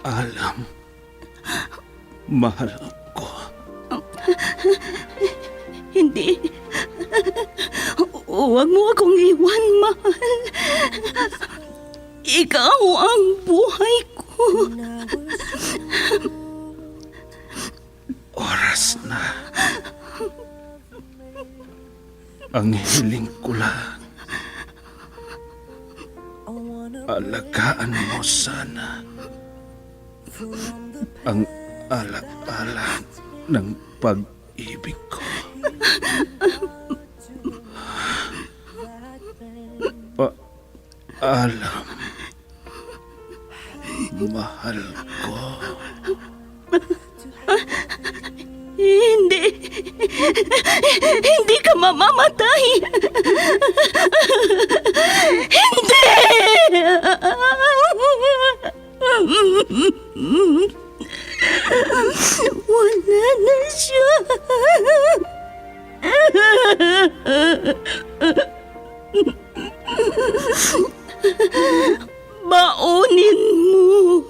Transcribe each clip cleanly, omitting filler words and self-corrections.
Alam, mahal ko. Hindi. Huwag mo akong iwan, mahal. Ikaw ang buhay ko. Oras na. Ang hiling ko lang, alagaan mo sana ang alak-alak ng pag-ibig ko. Alam, mahal ko. Hindi. Hindi ka mamamatay. Hindi. Wala na siya. Baunin mo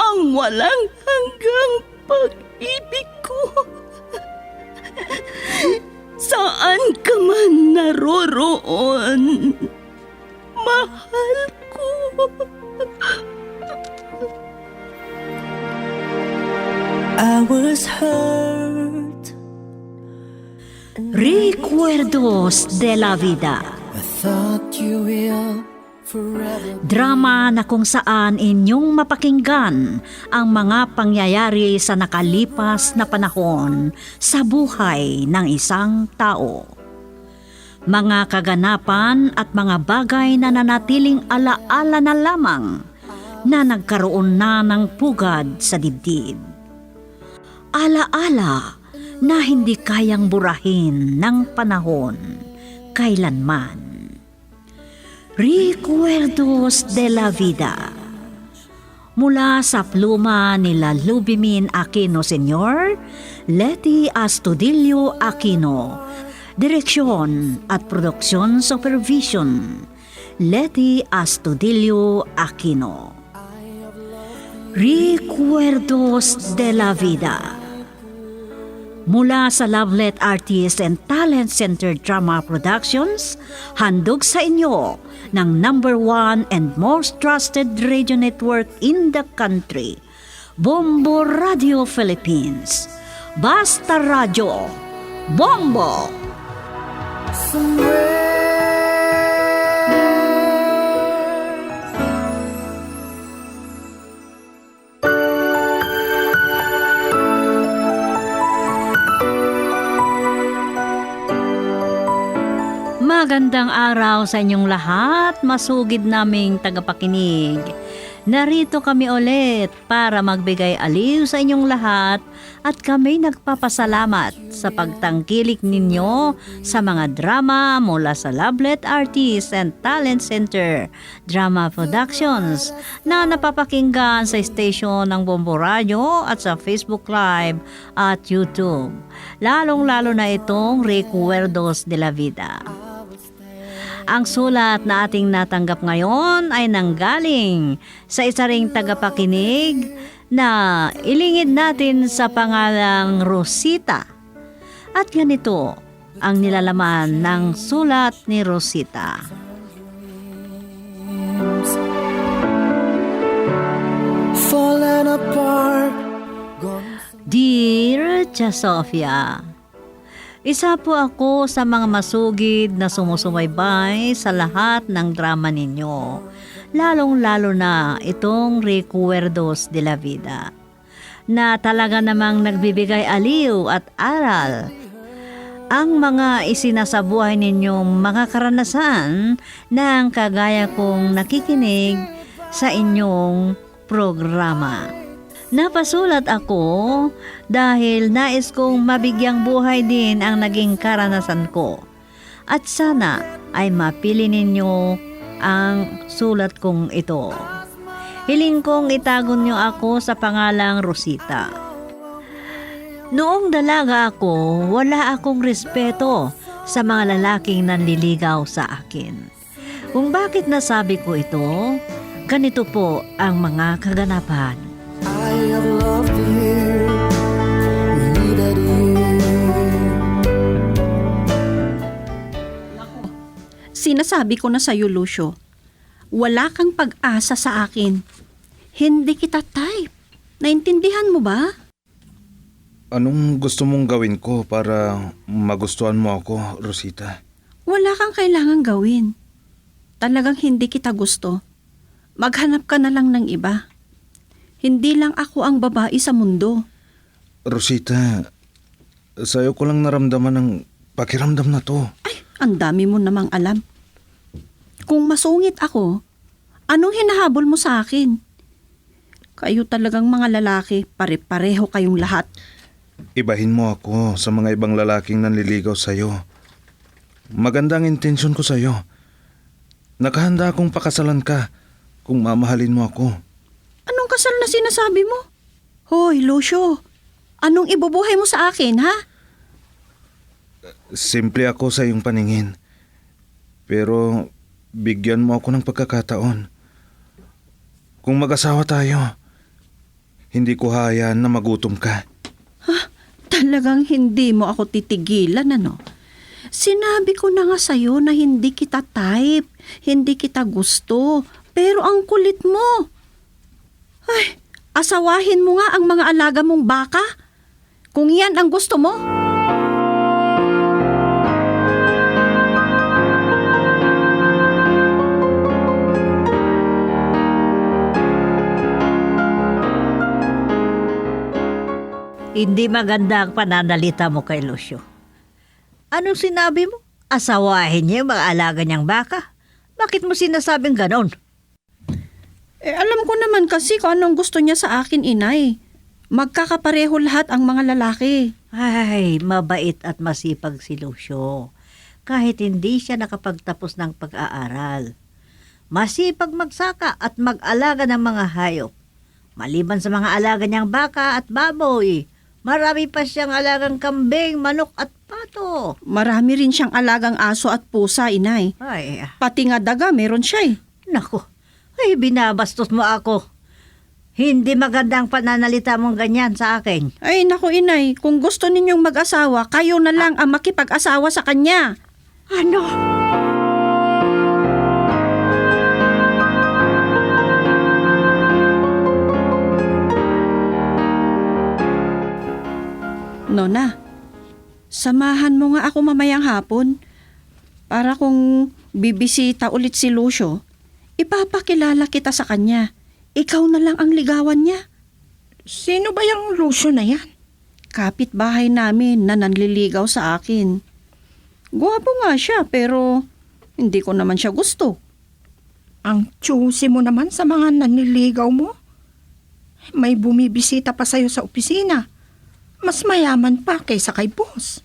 ang walang hanggang pag-ibig ko. Saan ka man naroroon, mahal ko. I was hurt. Recuerdos de la Vida. I thought you will forever. Drama na kung saan inyong mapakinggan ang mga pangyayari sa nakalipas na panahon sa buhay ng isang tao. Mga kaganapan at mga bagay na nanatiling alaala na lamang na nagkaroon na ng pugad sa dibdib. Alaala na hindi kayang burahin ng panahon kailanman. Recuerdos de la Vida. Mula sa pluma nila Lubimin Aquino Sr., Letty Astudillo Aquino. Direksyon at produksyon supervision, Letty Astudillo Aquino. Recuerdos de la Vida. Mula sa Lovelet Artist and Talent Center Drama Productions, handog sa inyo ng #1 and most trusted radio network in the country, Bombo Radio Philippines. Basta Radio, Bombo! Magandang araw sa inyong lahat, masugid naming tagapakinig. Narito kami ulit para magbigay aliw sa inyong lahat at kami nagpapasalamat sa pagtangkilik ninyo sa mga drama mula sa Lovelet Artist and Talent Center Drama Productions na napapakinggan sa station ng Bombo Radio at sa Facebook Live at YouTube. Lalong-lalo na itong Recuerdos de la Vida. Ang sulat na ating natanggap ngayon ay nanggaling sa isa ring tagapakinig na ilingid natin sa pangalang Rosita. At ganito ang nilalaman ng sulat ni Rosita. Falling apart. Dear Tia Sofia, isa po ako sa mga masugid na sumusubaybay sa lahat ng drama ninyo, lalong-lalo na itong Recuerdos de la Vida, na talaga namang nagbibigay aliw at aral. Ang mga isinasabuhay ninyong mga karanasan ng kagaya kong nakikinig sa inyong programa. Napasulat ako dahil nais kong mabigyang buhay din ang naging karanasan ko. At sana ay mapili ninyo ang sulat kong ito. Hiling kong itago niyo ako sa pangalang Rosita. Noong dalaga ako, wala akong respeto sa mga lalaking nanliligaw sa akin. Kung bakit nasabi ko ito, ganito po ang mga kaganapan. I have loved you, needed you. Sinasabi ko na sa'yo, Lucio, wala kang pag-asa sa akin. Hindi kita type. Naintindihan mo ba? Anong gusto mong gawin ko para magustuhan mo ako, Rosita? Wala kang kailangang gawin. Talagang hindi kita gusto. Maghanap ka na lang ng iba. Hindi lang ako ang babae sa mundo. Rosita, sa'yo ko lang naramdaman ng pakiramdam na to. Ay, ang dami mo namang alam. Kung masungit ako, anong hinahabol mo sa akin? Kayo talagang mga lalaki, pare-pareho kayong lahat. Ibahin mo ako sa mga ibang lalaking nanliligaw sa'yo. Magandang intensyon ko sa'yo. Nakahanda akong pakasalan ka kung mamahalin mo ako. Anong kasal na sinasabi mo? Hoy, Lucio, anong ibubuhay mo sa akin, ha? Simple ako sa iyong paningin. Pero bigyan mo ako ng pagkakataon. Kung mag-asawa tayo, hindi ko hayaan na magutom ka. Talagang hindi mo ako titigilan, ano? Sinabi ko na nga sa'yo na hindi kita type, hindi kita gusto, pero ang kulit mo. Ay, asawahin mo nga ang mga alaga mong baka. Kung yan ang gusto mo. Hindi maganda ang pananalita mo kay Lucio. Anong sinabi mo? Asawahin niya yung mga alaga niyang baka? Bakit mo sinasabing ganon? Alam ko naman kasi kung anong gusto niya sa akin, inay. Magkakapareho lahat ang mga lalaki. Ay, mabait at masipag si Lucio. Kahit hindi siya nakapagtapos ng pag-aaral. Masipag magsaka at mag-alaga ng mga hayop. Maliban sa mga alaga niyang baka at baboy, marami pa siyang alagang kambing, manok at pato. Marami rin siyang alagang aso at pusa, inay. Ay, Pati nga daga, meron siya eh. naku. Ay, binabastos mo ako. Hindi maganda ang pananalita mong ganyan sa akin. Ay, naku inay, kung gusto ninyong mag-asawa, kayo na lang ang makipag-asawa sa kanya. Ano? Nona, samahan mo nga ako mamayang hapon para kung bibisita ulit si Lucio, ipapakilala kita sa kanya. Ikaw na lang ang ligawan niya. Sino ba yung Lucio na yan? Kapit-bahay namin na nanliligaw sa akin. Gwapo nga siya pero hindi ko naman siya gusto. Ang choosy mo naman sa mga naniligaw mo. May bumibisita pa sa'yo sa opisina. Mas mayaman pa kaysa kay boss.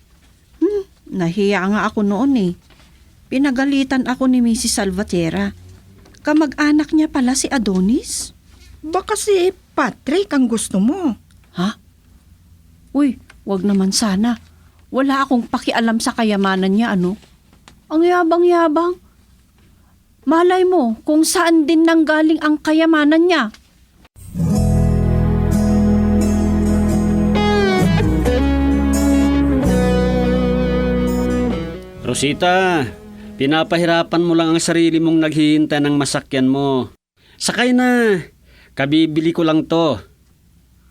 Nahiya nga ako noon eh. Pinagalitan ako ni Mrs. Salvatierra. Kamag-anak niya pala si Adonis. Baka si Patrick ang gusto mo. Ha? Uy, wag naman sana. Wala akong pakialam sa kayamanan niya, ano? Ang yabang-yabang. Malay mo kung saan din nanggaling ang kayamanan niya. Rosita, pinapahirapan mo lang ang sarili mong naghihintay ng masakyan mo. Sakay na. Kabibili ko lang to.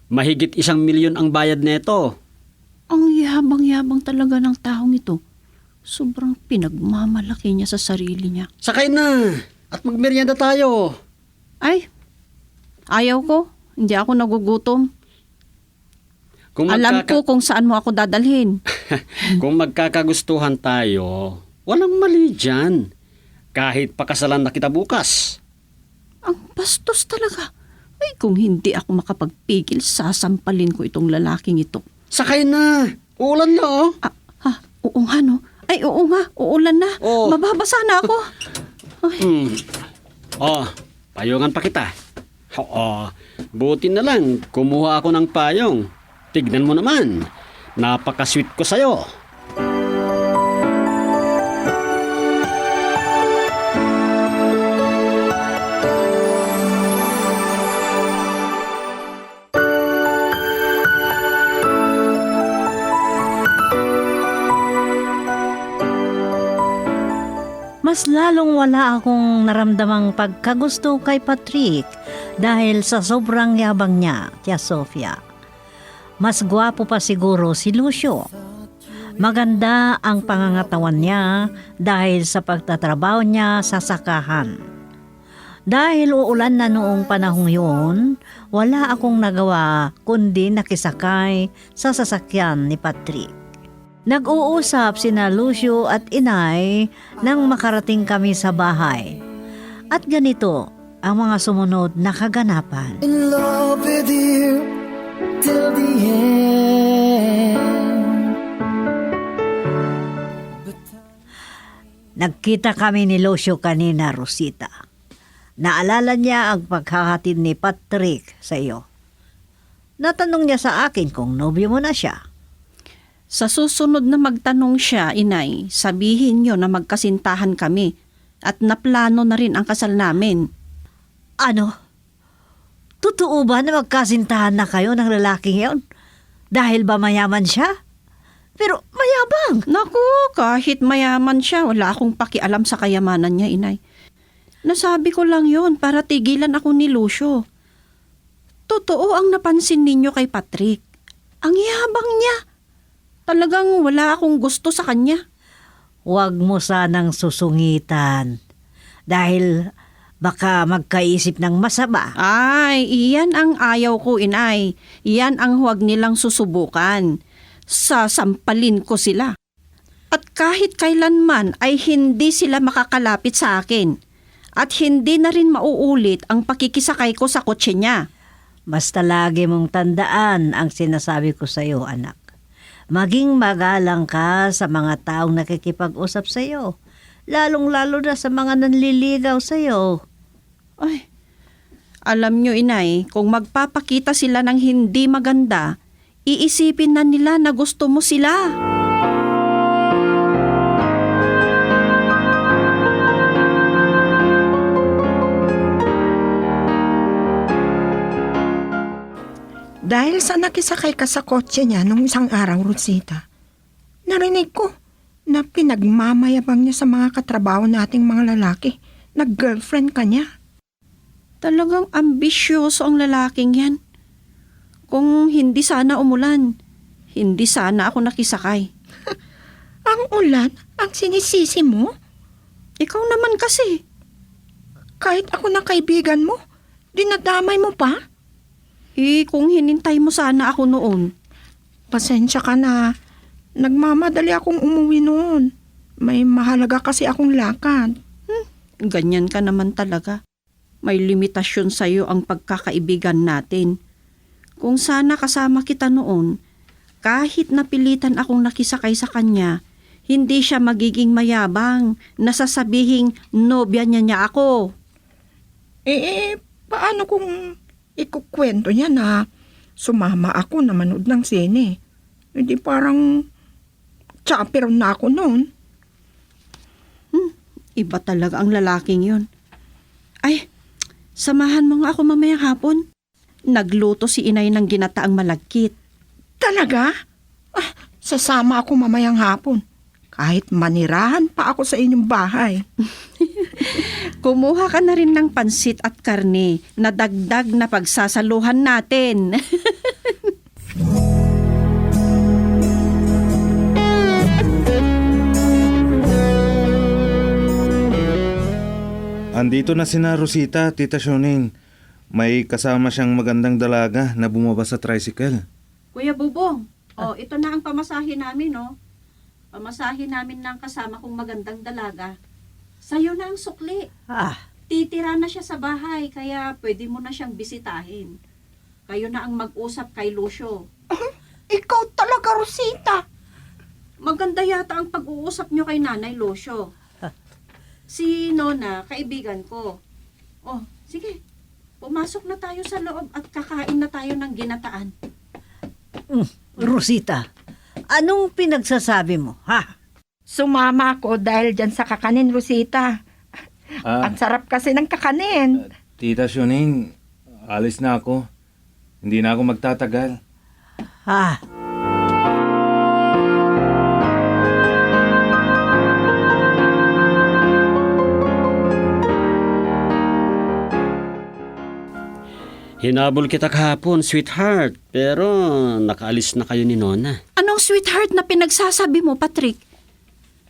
Mahigit 1 milyon ang bayad neto. Ang yabang-yabang talaga ng taong ito. Sobrang pinagmamalaki niya sa sarili niya. Sakay na. At magmerienda tayo. Ay, ayaw ko. Hindi ako nagugutom. Kung Alam ko kung saan mo ako dadalhin. Kung magkakagustuhan tayo, walang mali dyan. Kahit pakasalan na kita bukas. Ang bastos talaga. Ay, kung hindi ako makapagpigil, sasampalin ko itong lalaking ito. Sakay na. Ulan na oh. Oo nga no. Ay, oo nga. Uulan na. Oo. Mababasa na ako. Oh, payungan pa kita. Oo, buti na lang. Kumuha ako ng payong. Tignan mo naman. Napaka-sweet ko sa'yo. mas lalong wala akong naramdamang pagkagusto kay Patrick dahil sa sobrang yabang niya, Tia Sofia. Mas gwapo pa siguro si Lucio. Maganda ang pangangatawan niya dahil sa pagtatrabaho niya sa sakahan. Dahil uulan na noong panahong yun, wala akong nagawa kundi nakisakay sa sasakyan ni Patrick. Nag-uusap sina Lucio at Inay nang makarating kami sa bahay. At ganito ang mga sumunod na kaganapan. In love with you till the end. Nagkita kami ni Lucio kanina, Rosita. Naalala niya ang paghahatid ni Patrick sa iyo. Natanong niya sa akin kung nobyo mo na siya. Sa susunod na magtanong siya, Inay, sabihin niyo na magkasintahan kami at naplano na rin ang kasal namin. Ano? Totoo ba na magkasintahan na kayo ng lalaking yon? Dahil ba mayaman siya? Pero mayabang! Naku, kahit mayaman siya, wala akong pakialam sa kayamanan niya, Inay. Nasabi ko lang yon para tigilan ako ni Lucio. Totoo ang napansin ninyo kay Patrick. Ang yabang niya. Talagang wala akong gusto sa kanya. Huwag mo sanang susungitan. Dahil baka magkaisip ng masama. Ay, iyan ang ayaw ko, Inay. Iyan ang huwag nilang susubukan. Sasampalin ko sila. At kahit kailanman ay hindi sila makakalapit sa akin. At hindi na rin mauulit ang pakikisakay ko sa kotse niya. Basta lagi mong tandaan ang sinasabi ko sa iyo, anak. Maging magalang ka sa mga taong nakikipag-usap sa iyo. Lalong-lalo na sa mga nanliligaw sa iyo. Ay, alam nyo, Inay, kung magpapakita sila ng hindi maganda, iisipin na nila na gusto mo sila. Dahil sa nakisakay ka sa kotse niya nung isang araw, Rosita, narinig ko na pinagmamayabang niya sa mga katrabaho nating mga lalaki. Nag-girlfriend ka niya. Talagang ambisyoso ang lalaking yan. Kung hindi sana umulan, hindi sana ako nakisakay. Ang ulan, ang sinisisi mo? Ikaw naman kasi. Kahit ako na kaibigan mo, dinadamay mo pa? Kung hinintay mo sana ako noon. Pasensya ka na. Nagmamadali akong umuwi noon. May mahalaga kasi akong lakad. Ganyan ka naman talaga. May limitasyon sa'yo ang pagkakaibigan natin. Kung sana kasama kita noon, kahit napilitan akong nakisakay sa kanya, hindi siya magiging mayabang na sasabihing nobya niya ako. Paano kung ikukwento niya na sumama ako na manood ng sine? Hindi parang chaperone na ako noon. Iba talaga ang lalaking yun. Ay, samahan mo nga ako mamayang hapon. Nagluto si Inay ng ginataang malagkit. Talaga? Sasama ako mamayang hapon. Kahit manirahan pa ako sa inyong bahay. Kumuha ka na rin ng pansit at karne na dagdag na pagsasaluhan natin. Andito na sina Rosita, Tita Shoning. May kasama siyang magandang dalaga na bumaba sa tricycle. Kuya Bubong, ito na ang pamasahe namin, no? Pamasahe namin ng kasama kong magandang dalaga. Sa'yo na ang sukli. Titira na siya sa bahay, kaya pwede mo na siyang bisitahin. Kayo na ang mag-usap kay Lucio. Ikaw talaga, Rosita. Maganda yata ang pag-uusap niyo kay Nanay Lucio. Si Nona, kaibigan ko. Sige. Pumasok na tayo sa loob at kakain na tayo ng ginataan. Rosita, anong pinagsasabi mo, ha? Sumama ako dahil dyan sa kakanin, Rosita. Ang sarap kasi ng kakanin. Tita Shoning, alis na ako. Hindi na ako magtatagal. Hinabol kita kahapon, sweetheart. Pero nakaalis na kayo ni Nona. Anong sweetheart na pinagsasabi mo, Patrick?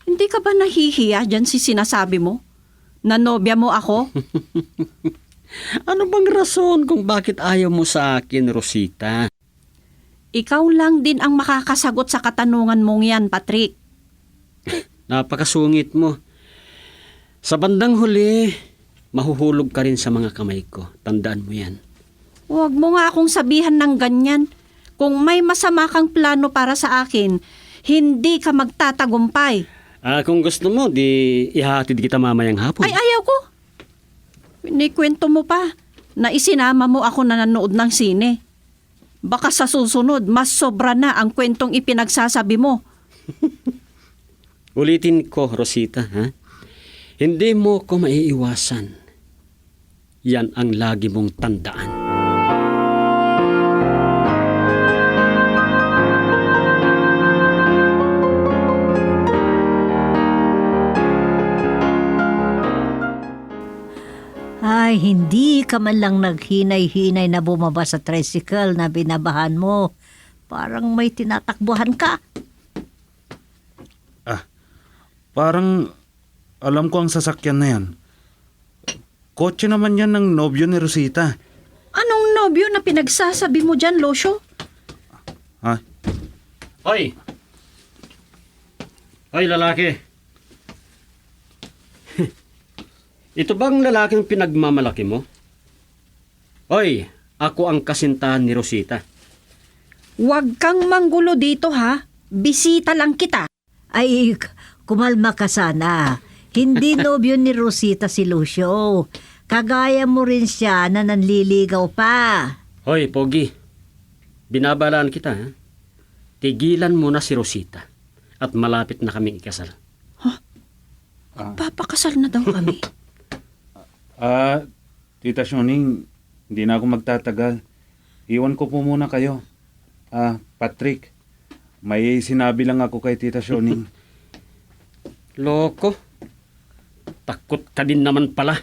Hindi ka ba nahihiya dyan si sinasabi mo? Na nobya mo ako? Ano bang rason kung bakit ayaw mo sa akin, Rosita? Ikaw lang din ang makakasagot sa katanungan mong yan, Patrick. Napakasungit mo. Sa bandang huli, mahuhulog ka rin sa mga kamay ko. Tandaan mo yan. Huwag mo nga akong sabihan ng ganyan. Kung may masama kang plano para sa akin, hindi ka magtatagumpay. Kung gusto mo, di ihahatid kita mamayang hapon. Ay, ayaw ko. Inikwento mo pa na isinama mo ako na nanood ng sine. Baka sa susunod, mas sobra na ang kwentong ipinagsasabi mo. Ulitin ko, Rosita, ha? Hindi mo ko maiiwasan. Yan ang lagi mong tandaan. Ay, hindi ka man lang naghinay-hinay na bumaba sa tricycle na binabahan mo. Parang may tinatakbuhan ka. Parang alam ko ang sasakyan na yan. Kotse naman yan ng nobyo ni Rosita. Anong nobyo na pinagsasabi mo dyan, Losyo? Ha? Hoy! Hoy, lalaki! Ito bang lalaking pinagmamalaki mo? Hoy, ako ang kasintahan ni Rosita. Huwag kang manggulo dito, ha? Bisita lang kita. Ay, kumalma ka sana. Hindi nobyo ni Rosita si Lucio. Kagaya mo rin siya na nanliligaw pa. Hoy, Pogi. Binabalaan kita, ha? Tigilan mo na si Rosita. At malapit na kaming ikasal. Papakasal na daw kami. Tita Shoning, hindi na ako magtatagal. Iwan ko po muna kayo. Patrick, may sinabi lang ako kay Tita Shoning. Loko. Takot ka din naman pala.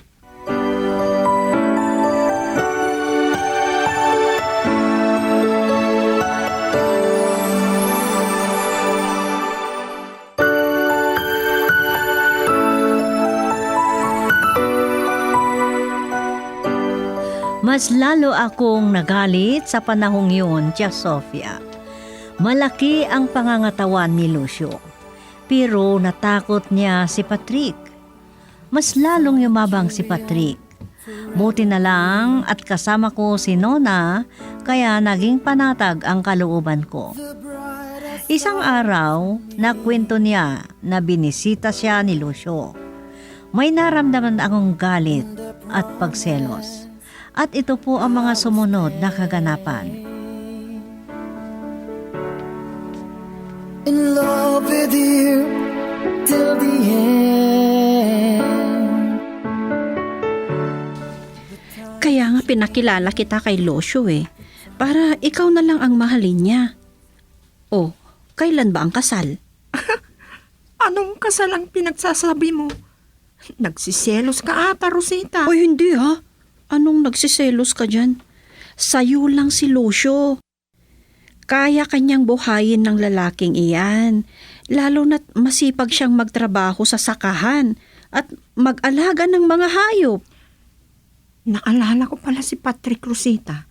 Mas lalo akong nagalit sa panahong yun, Tia Sofia. Malaki ang pangangatawan ni Lucio, pero natakot niya si Patrick. Mas lalong yumabang si Patrick. Buti na lang at kasama ko si Nona, kaya naging panatag ang kalooban ko. Isang araw, nakwento niya na binisita siya ni Lucio. May naramdaman akong galit at pagselos. At ito po ang mga sumunod na kaganapan. In love with you till the end. Kaya nga pinakilala kita kay Losyo para ikaw na lang ang mahalin niya. Oh, kailan ba ang kasal? Anong kasalang pinagsasabi mo? Nagsiselos ka ata, Rosita. Oy, hindi ha. Anong nagsiselos ka dyan? Sa'yo lang si Losyo. Kaya kanyang buhayin ng lalaking iyan. Lalo na't masipag siyang magtrabaho sa sakahan at mag-alaga ng mga hayop. Naalala ko pala si Patrick, Rosita.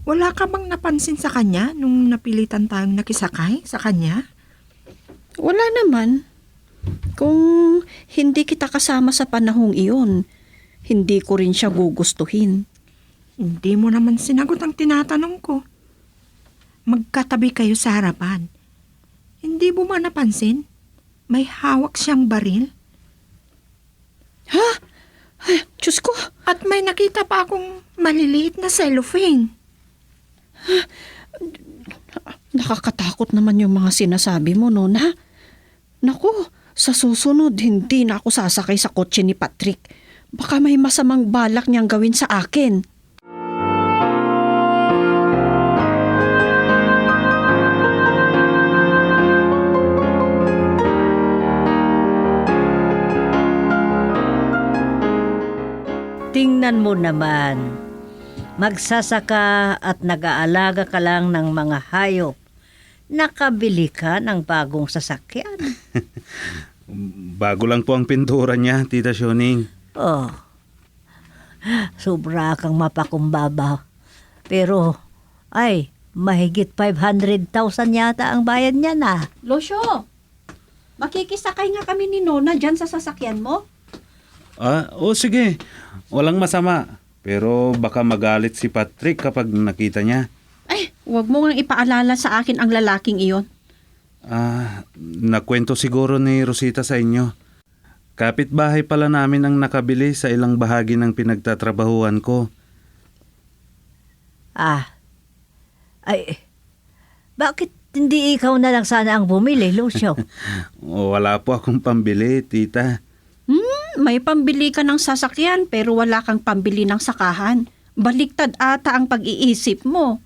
Wala ka bang napansin sa kanya nung napilitan tayong nakisakay sa kanya? Wala naman. Kung hindi kita kasama sa panahong iyon, hindi ko rin siya gugustuhin. Hindi mo naman sinagot ang tinatanong ko. Magkatabi kayo sa harapan. Hindi mo ba napansin? May hawak siyang baril. Ha? Ay, Diyos ko! At may nakita pa akong maliliit na cellophane. Nakakatakot naman yung mga sinasabi mo, Nona. Naku, sa susunod, hindi na ako sasakay sa kotse ni Patrick. Baka may masamang balak niyang gawin sa akin. Tingnan mo naman. magsasaka at nag-aalaga ka lang ng mga hayop, nakabili ka ng bagong sasakyan. Bago lang po ang pintura niya, Tita Sioning. Oh, sobra kang mapakumbaba. Pero, ay, mahigit 500,000 yata ang bayad niya na. Losyo, makikisakay nga kami ni Nona dyan sa sasakyan mo. Sige. Walang masama. Pero baka magalit si Patrick kapag nakita niya. Ay, huwag mo nga ipaalala sa akin ang lalaking iyon. Nakwento siguro ni Rosita sa inyo. Kapitbahay pala namin ang nakabili sa ilang bahagi ng pinagtatrabahuan ko. Bakit hindi ikaw na lang sana ang bumili, Lucio? Wala po akong pambili, tita. May pambili ka ng sasakyan pero wala kang pambili ng sakahan. Baliktad ata ang pag-iisip mo.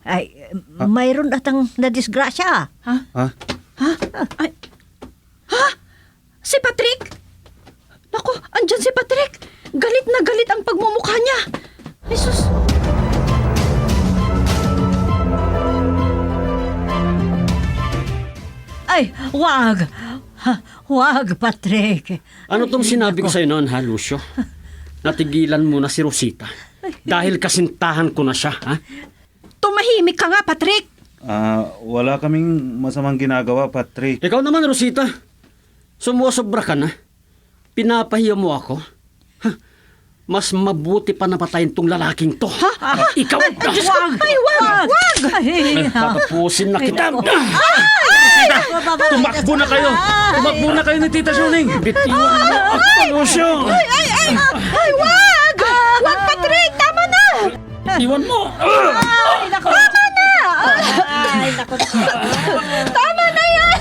Ay, mayroon atang nadisgrasya. Ha? Ay. Ha? Si Patrick? Naku, andyan si Patrick. Galit na galit ang pagmumukha niya. Jesus. Ay, wag! Wag, Patrick. Ano tong sinabi ko sa'yo noon, ha, Lucio? Natigilan mo na si Rosita. Dahil kasintahan ko na siya, ha? Tumahimik ka nga, Patrick. Wala kaming masamang ginagawa, Patrick. Ikaw naman, Rosita. Sumusobra ka na. Pinapahiya mo ako. Ha? Mas mabuti pa napatayin tong lalaking to. Ha? Ikaw! Wag! Ay, wag! Wag! Tatapusin na kita. Tumakbo na kayo! Tumakbo na kayo ni Tita Sioning! Bitiwan mo ako, Lucio! Ay, wag! Wag, Patrick! Tama na! Iwan mo! Ay, naku! Tama na! Ay, naku! Tama na yan!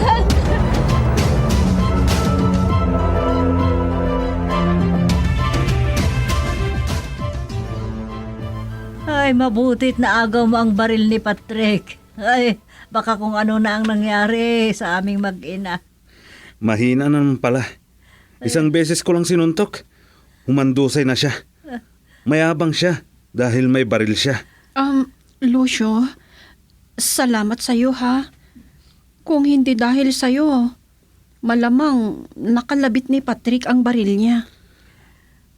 Ay, mabutit na agaw mo ang baril ni Patrick. Ay, baka kung ano na ang nangyari sa aming mag-ina. Mahina naman pala. Isang beses ko lang sinuntok. Humandusay na siya. Mayabang siya dahil may baril siya. Lucio, salamat sa'yo ha. Kung hindi dahil sa'yo, malamang nakalabit ni Patrick ang baril niya.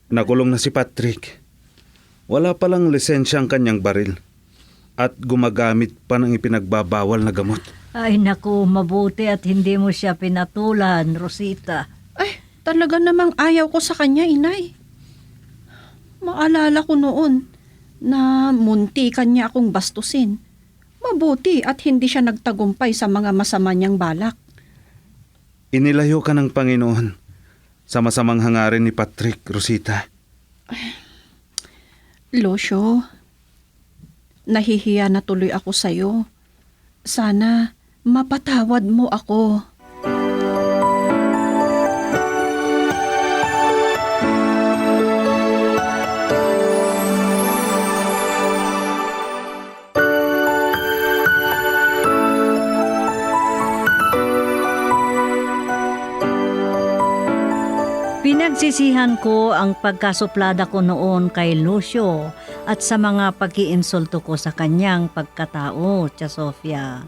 Nakulong na si Patrick. Wala palang lisensya ang kanyang baril. At gumagamit pa ng ipinagbabawal na gamot. Ay, naku, mabuti at hindi mo siya pinatulan, Rosita. Ay, talaga namang ayaw ko sa kanya, inay. Maalala ko noon na muntikan niya akong bastusin. Mabuti at hindi siya nagtagumpay sa mga masama niyang balak. Inilayo ka ng Panginoon sa masamang hangarin ni Patrick, Rosita. Lucio, nahihiya na tuloy ako sa'yo. Sana mapatawad mo ako. Pinagsisihan ko ang pagkasuplada ko noon kay Lucio at sa mga pag-iinsulto ko sa kanyang pagkatao, Tia Sofia.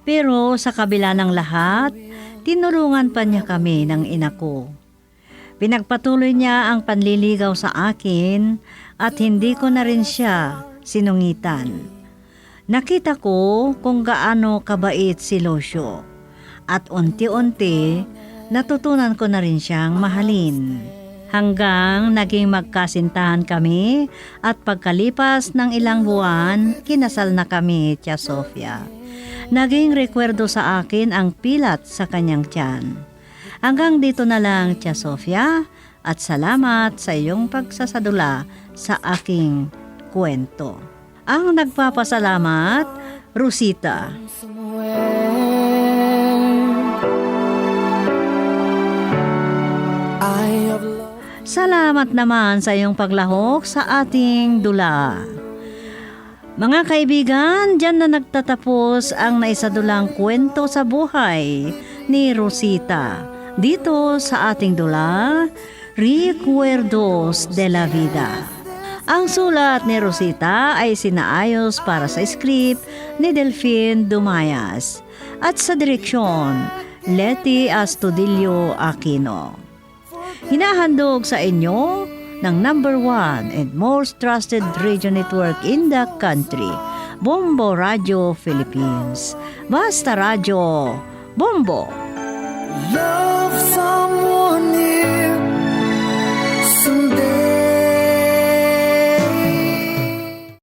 Pero sa kabila ng lahat, tinulungan pa niya kami ng ina ko. Pinagpatuloy niya ang panliligaw sa akin at hindi ko na rin siya sinungitan. Nakita ko kung gaano kabait si Lucio at unti-unti natutunan ko na rin siyang mahalin. Hanggang naging magkasintahan kami at pagkalipas ng ilang buwan, kinasal na kami, Tia Sofia. Naging rekwerdo sa akin ang pilat sa kanyang tiyan. Hanggang dito na lang, Tia Sofia, at salamat sa iyong pagsasadula sa aking kwento. Ang nagpapasalamat, Rosita. Salamat naman sa iyong paglahok sa ating dula. Mga kaibigan, dyan na nagtatapos ang naisadulang kwento sa buhay ni Rosita. Dito sa ating dula, Recuerdos de la Vida. Ang sulat ni Rosita ay sinaayos para sa script ni Delphine Dumayas at sa direksyon Leti Astudillo Aquino. Hinahandog sa inyo ng number 1 and most trusted radio network in the country, Bombo Radio Philippines. Basta Radio Bombo! Love someone new.